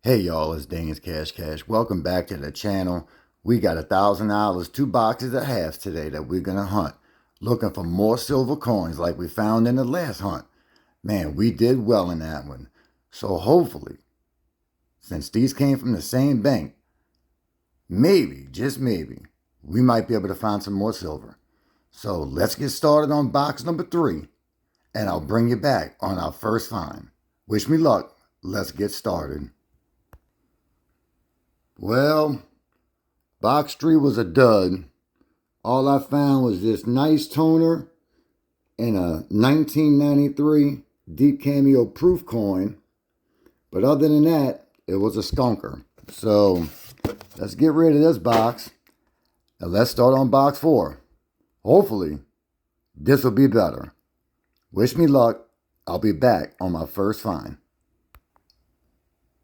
Hey y'all, it's Dane's Cash Cash. Welcome back to the channel. We got $1,000, 2 boxes of halves today that we're gonna hunt. Looking for more silver coins like we found in the last hunt. Man, we did well in that one. So hopefully, since these came from the same bank, maybe, just maybe, we might be able to find some more silver. So let's get started on box number 3, and I'll bring you back on our first find. Wish me luck. Let's get started. Well, box 3 was a dud. All I found was this nice toner and a 1993 Deep Cameo Proof coin. But other than that, it was a skunker. So let's get rid of this box. And let's start on box 4. Hopefully, this will be better. Wish me luck. I'll be back on my first find.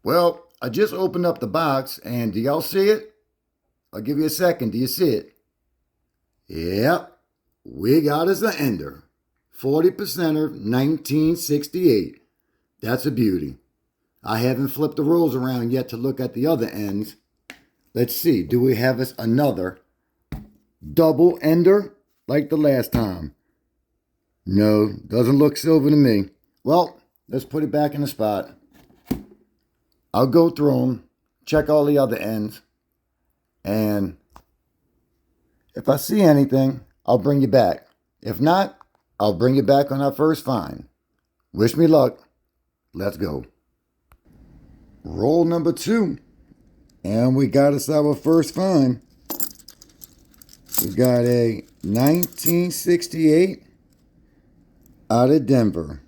Well, I just opened up the box, and do y'all see it? I'll give you a second. Do you see it? Yep. We got us an ender. 40%er, 1968. That's a beauty. I haven't flipped the rolls around yet to look at the other ends. Let's see. Do we have us another double ender like the last time? No, doesn't look silver to me. Well, let's put it back in the spot. I'll go through them, check all the other ends, and if I see anything, I'll bring you back. If not, I'll bring you back on our first find. Wish me luck. Let's go. Roll number 2, and we got us our first find. We got a 1968 out of Denver.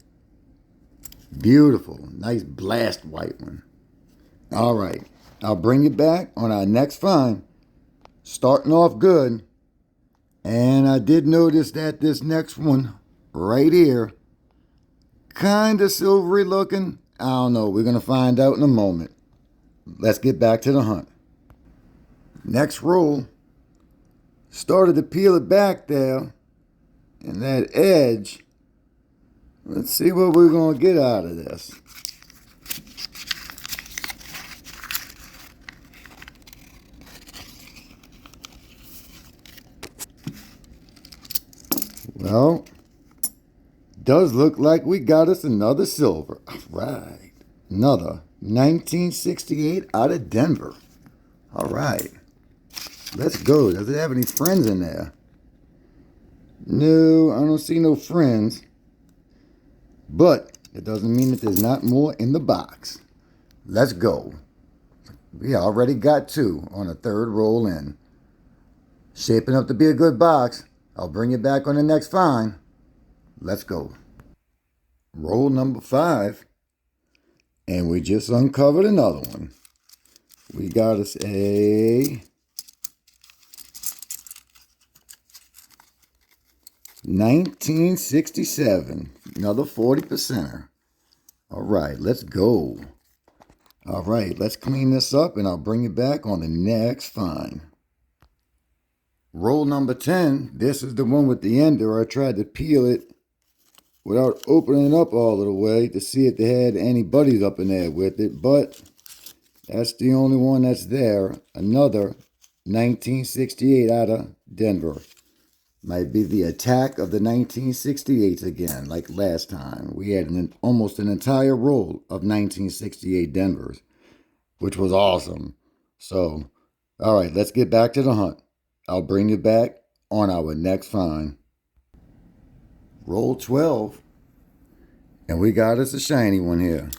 Beautiful, nice blast white one. All right, I'll bring you back on our next find. Starting off good. And I did notice that this next one right here, kind of silvery looking. I don't know. We're going to find out in a moment. Let's get back to the hunt. Next roll. Started to peel it back there. And that edge. Let's see what we're going to get out of this. Well, does look like we got us another silver. All right. Another 1968 out of Denver. All right. Let's go. Does it have any friends in there? No, I don't see no friends. But it doesn't mean that there's not more in the box. Let's go. We already got 2 on a third roll in. Shaping up to be a good box. I'll bring you back on the next find. Let's go. Roll number 5. And we just uncovered another one. We got us a 1967. Another 40%er. All right, let's go. All right, let's clean this up and I'll bring you back on the next find. Roll number 10. This is the one with the ender. I tried to peel it without opening it up all of the way to see if they had any buddies up in there with it. But that's the only one that's there. Another 1968 out of Denver. Might be the attack of the 1968s again, like last time. We had almost an entire roll of 1968 Denvers, which was awesome. So, all right, let's get back to the hunt. I'll bring you back on our next find. Roll 12. And we got us a shiny one here.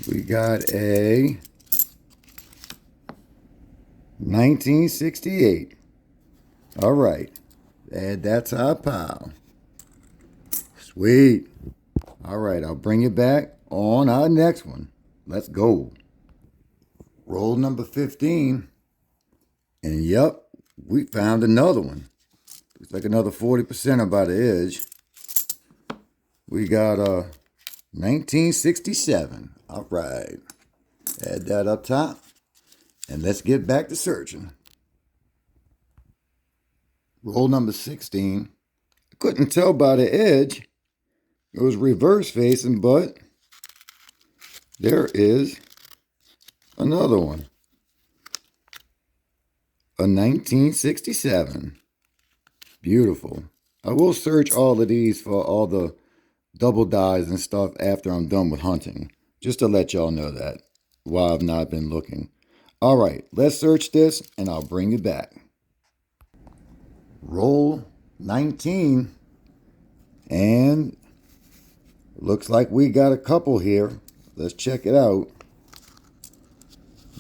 We got a 1968. All right. And that's our pile. Sweet. All right, I'll bring you back on our next one. Let's go. Roll number 15. And yep, we found another one. Looks like another 40% by the edge. We got a 1967. All right. Add that up top. And let's get back to searching. Roll number 16. I couldn't tell by the edge It was reverse facing, but there is another one. A 1967. Beautiful. I will search all of these for all the double dies and stuff after I'm done with hunting. Just to let y'all know that while I've not been looking. All right, let's search this and I'll bring it back. Roll 19. And looks like we got a couple here. Let's check it out.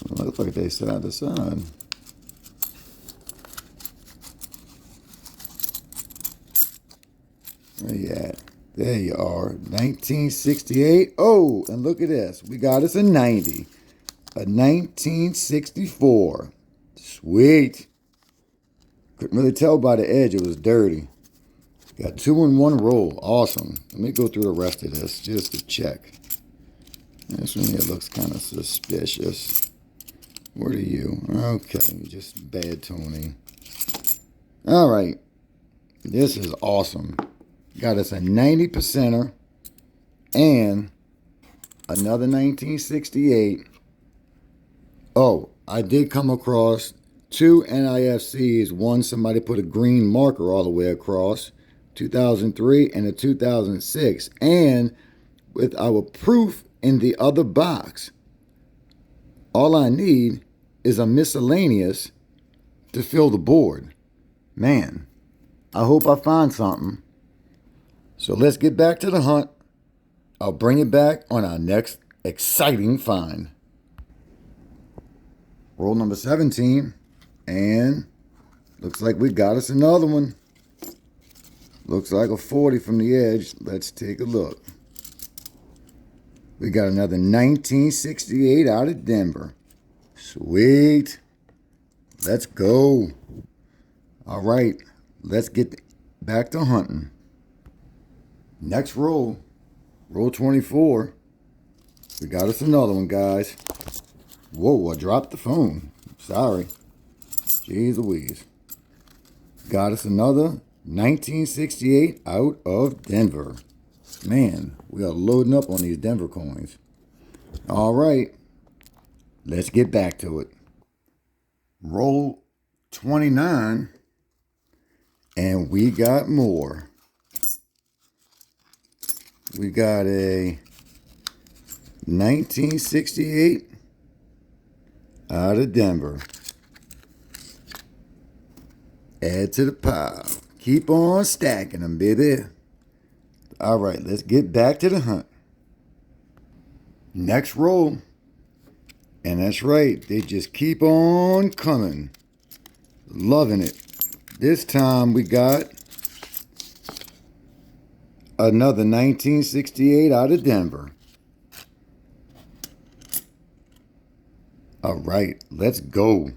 Looks like they side to side. Where you at? There you are. 1968. Oh, and look at this. We got us a 90. A 1964. Sweet. Couldn't really tell by the edge it was dirty. Got 2 in 1 roll. Awesome. Let me go through the rest of this just to check. This one here looks kind of suspicious. What are you? Okay, just bad toning. All right. This is awesome. Got us a 90%er and another 1968. Oh, I did come across 2 NIFCs. One, somebody put a green marker all the way across. 2003 and a 2006. And with our proof in the other box, all I need is a miscellaneous to fill the board. Man, I hope I find something. So let's get back to the hunt. I'll bring it back on our next exciting find. Roll number 17. And looks like we got us another one. Looks like a 40 from the edge. Let's take a look. We got another 1968 out of Denver. Sweet. Let's go. All right. Let's get back to hunting. Next roll. Roll 24. We got us another one, guys. Whoa, I dropped the phone. Sorry. Jeez Louise. Got us another 1968 out of Denver. Man, we are loading up on these Denver coins. All right. Let's get back to it. Roll 29. And we got more. We got a 1968 out of Denver. Add to the pile. Keep on stacking them, baby. All right, let's get back to the hunt. Next roll. And that's right, they just keep on coming. Loving it. This time we got another 1968 out of Denver. All right, let's go.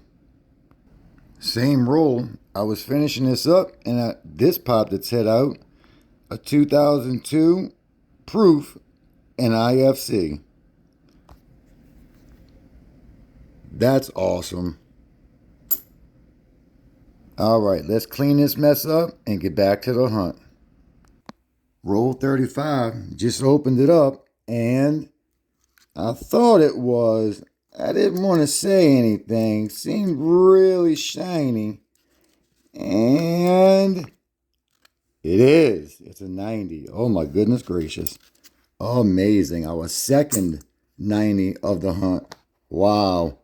Same roll. I was finishing this up and this popped its head out. A 2002 proof NIFC. That's awesome. All right, let's clean this mess up and get back to the hunt. Roll 35. Just opened it up and I thought it was. I didn't want to say anything. Seemed really shiny. And it is. It's a 90. Oh my goodness gracious. Amazing. Our second 90 of the hunt. Wow.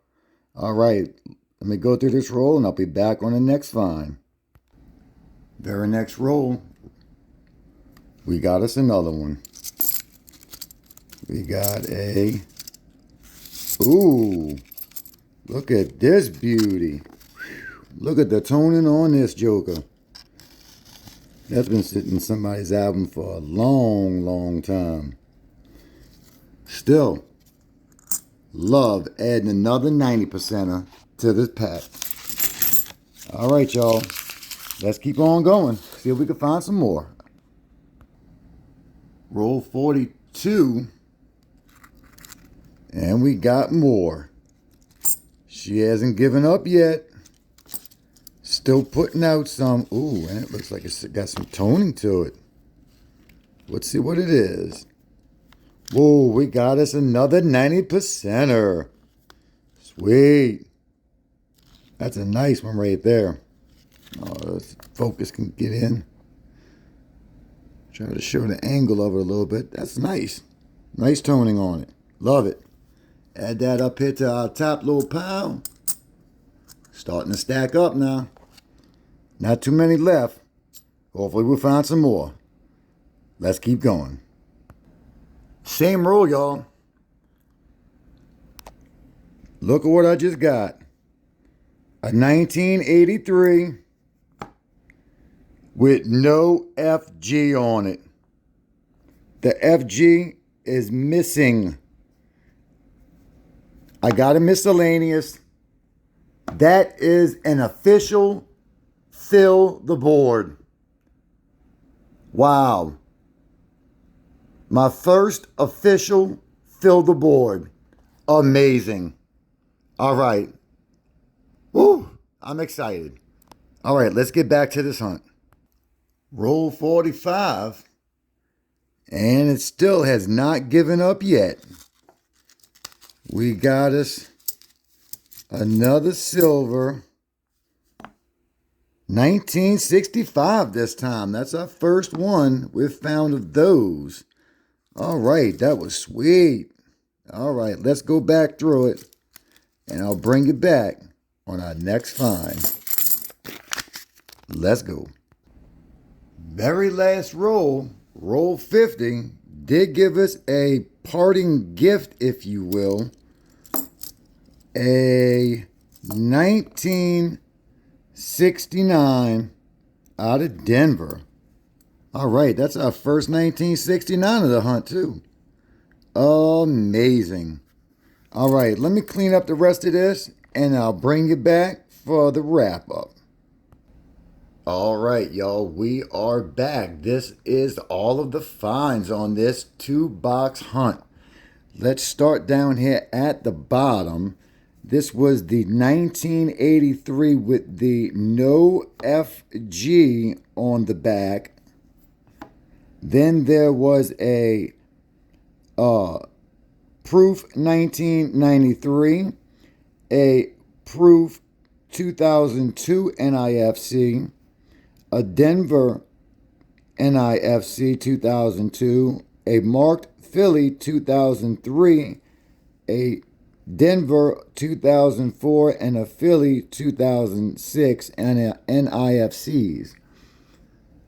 All right. Let me go through this roll and I'll be back on the next find. Very next roll. We got us another one. We got a... Ooh. Look at this beauty. Look at the toning on this joker. That's been sitting in somebody's album for a long, long time. Still, love adding another 90%er to this pack. All right, y'all. Let's keep on going. See if we can find some more. Roll 42. And we got more. She hasn't given up yet. Still putting out some. Ooh, and it looks like it's got some toning to it. Let's see what it is. Whoa, we got us another 90%er. Sweet. That's a nice one right there. Oh, this focus can get in. Try to show the angle of it a little bit. That's nice. Nice toning on it. Love it. Add that up here to our top little pile. Starting to stack up now. Not too many left. Hopefully we'll find some more. Let's keep going. Same roll, y'all. Look at what I just got. A 1983 with no FG on it. The FG is missing. I got a miscellaneous. That is an official fill the board. Wow. My first official fill the board. Amazing. All right. Woo, I'm excited. All right, let's get back to this hunt. Roll 45. And it still has not given up yet. We got us another silver. 1965 this time. That's our first one we've found of those. All right, that was sweet. All right, let's go back through it, and I'll bring you back on our next find. Let's go. Very last roll, roll 50, did give us a parting gift, if you will. A 1969 out of Denver. All right, that's our first 1969 of the hunt, too. Amazing. All right, let me clean up the rest of this, and I'll bring you back for the wrap-up. All right, y'all, we are back. This is all of the finds on this 2-box hunt. Let's start down here at the bottom. This was the 1983 with the no FG on the back. Then there was a Proof 1993, a Proof 2002 NIFC, a Denver NIFC 2002, a Marked Philly 2003, a Denver 2004, and a Philly 2006 NIFCs.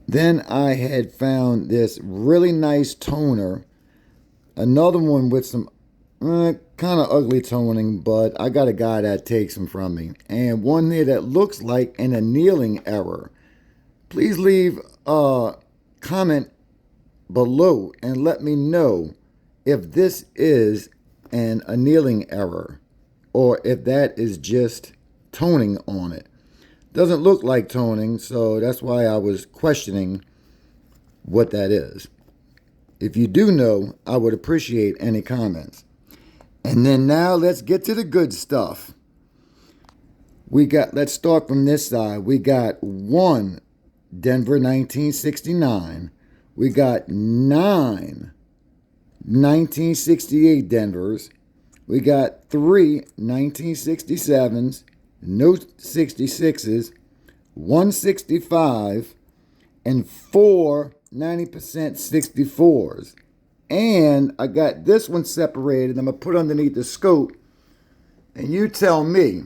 Then I had found this really nice toner. Another one with some kind of ugly toning, but I got a guy that takes them from me. And one there that looks like an annealing error. Please leave a comment below and let me know if this is an annealing error or if that is just toning on it. Doesn't look like toning, so that's why I was questioning what that is. If you do know, I would appreciate any comments. And then now let's get to the good stuff. Let's start from this side. We got 1 Denver 1969. We got 9 1968 Denvers. We got 3 1967s. No 66s, 165, and 4 90% 64s. And I got this one separated. I'm going to put underneath the scope. And you tell me,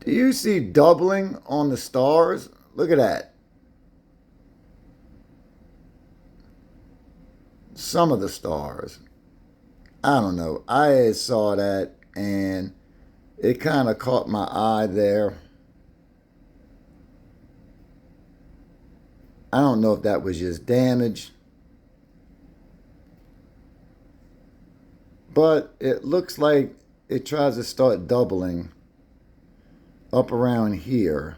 do you see doubling on the stars? Look at that. Some of the stars. I don't know. I saw that. And it kind of caught my eye there. I don't know if that was just damage. But it looks like it tries to start doubling up around here.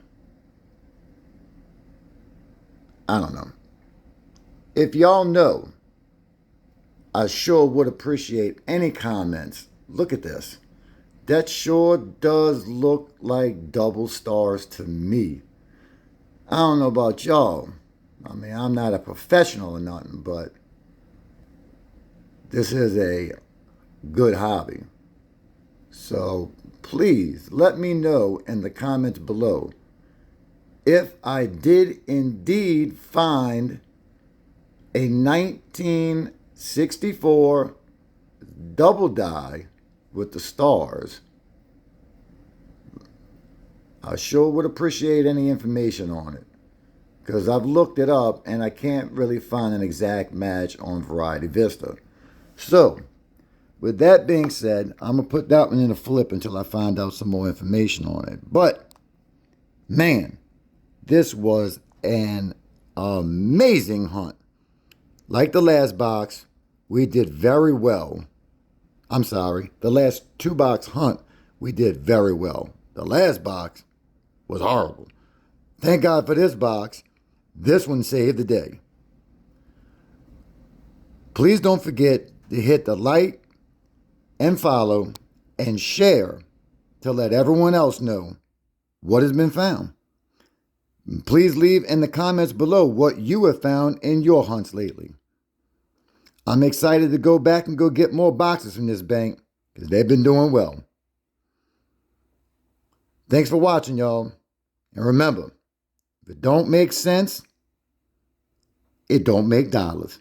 I don't know. If y'all know, I sure would appreciate any comments. Look at this. That sure does look like double stars to me. I don't know about y'all. I mean, I'm not a professional or nothing, but this is a good hobby. So please let me know in the comments below if I did indeed find a 1964 double die with the stars. I sure would appreciate any information on it, because I've looked it up and I can't really find an exact match on Variety Vista. So, with that being said, I'm going to put that one in a flip until I find out some more information on it. But, man, this was an amazing hunt. Like the last box, we did very well. I'm sorry, the last 2-box hunt, we did very well. The last box was horrible. Thank God for this box. This one saved the day. Please don't forget to hit the like and follow and share to let everyone else know what has been found. Please leave in the comments below what you have found in your hunts lately. I'm excited to go back and go get more boxes from this bank because they've been doing well. Thanks for watching, y'all. And remember, if it don't make sense, it don't make dollars.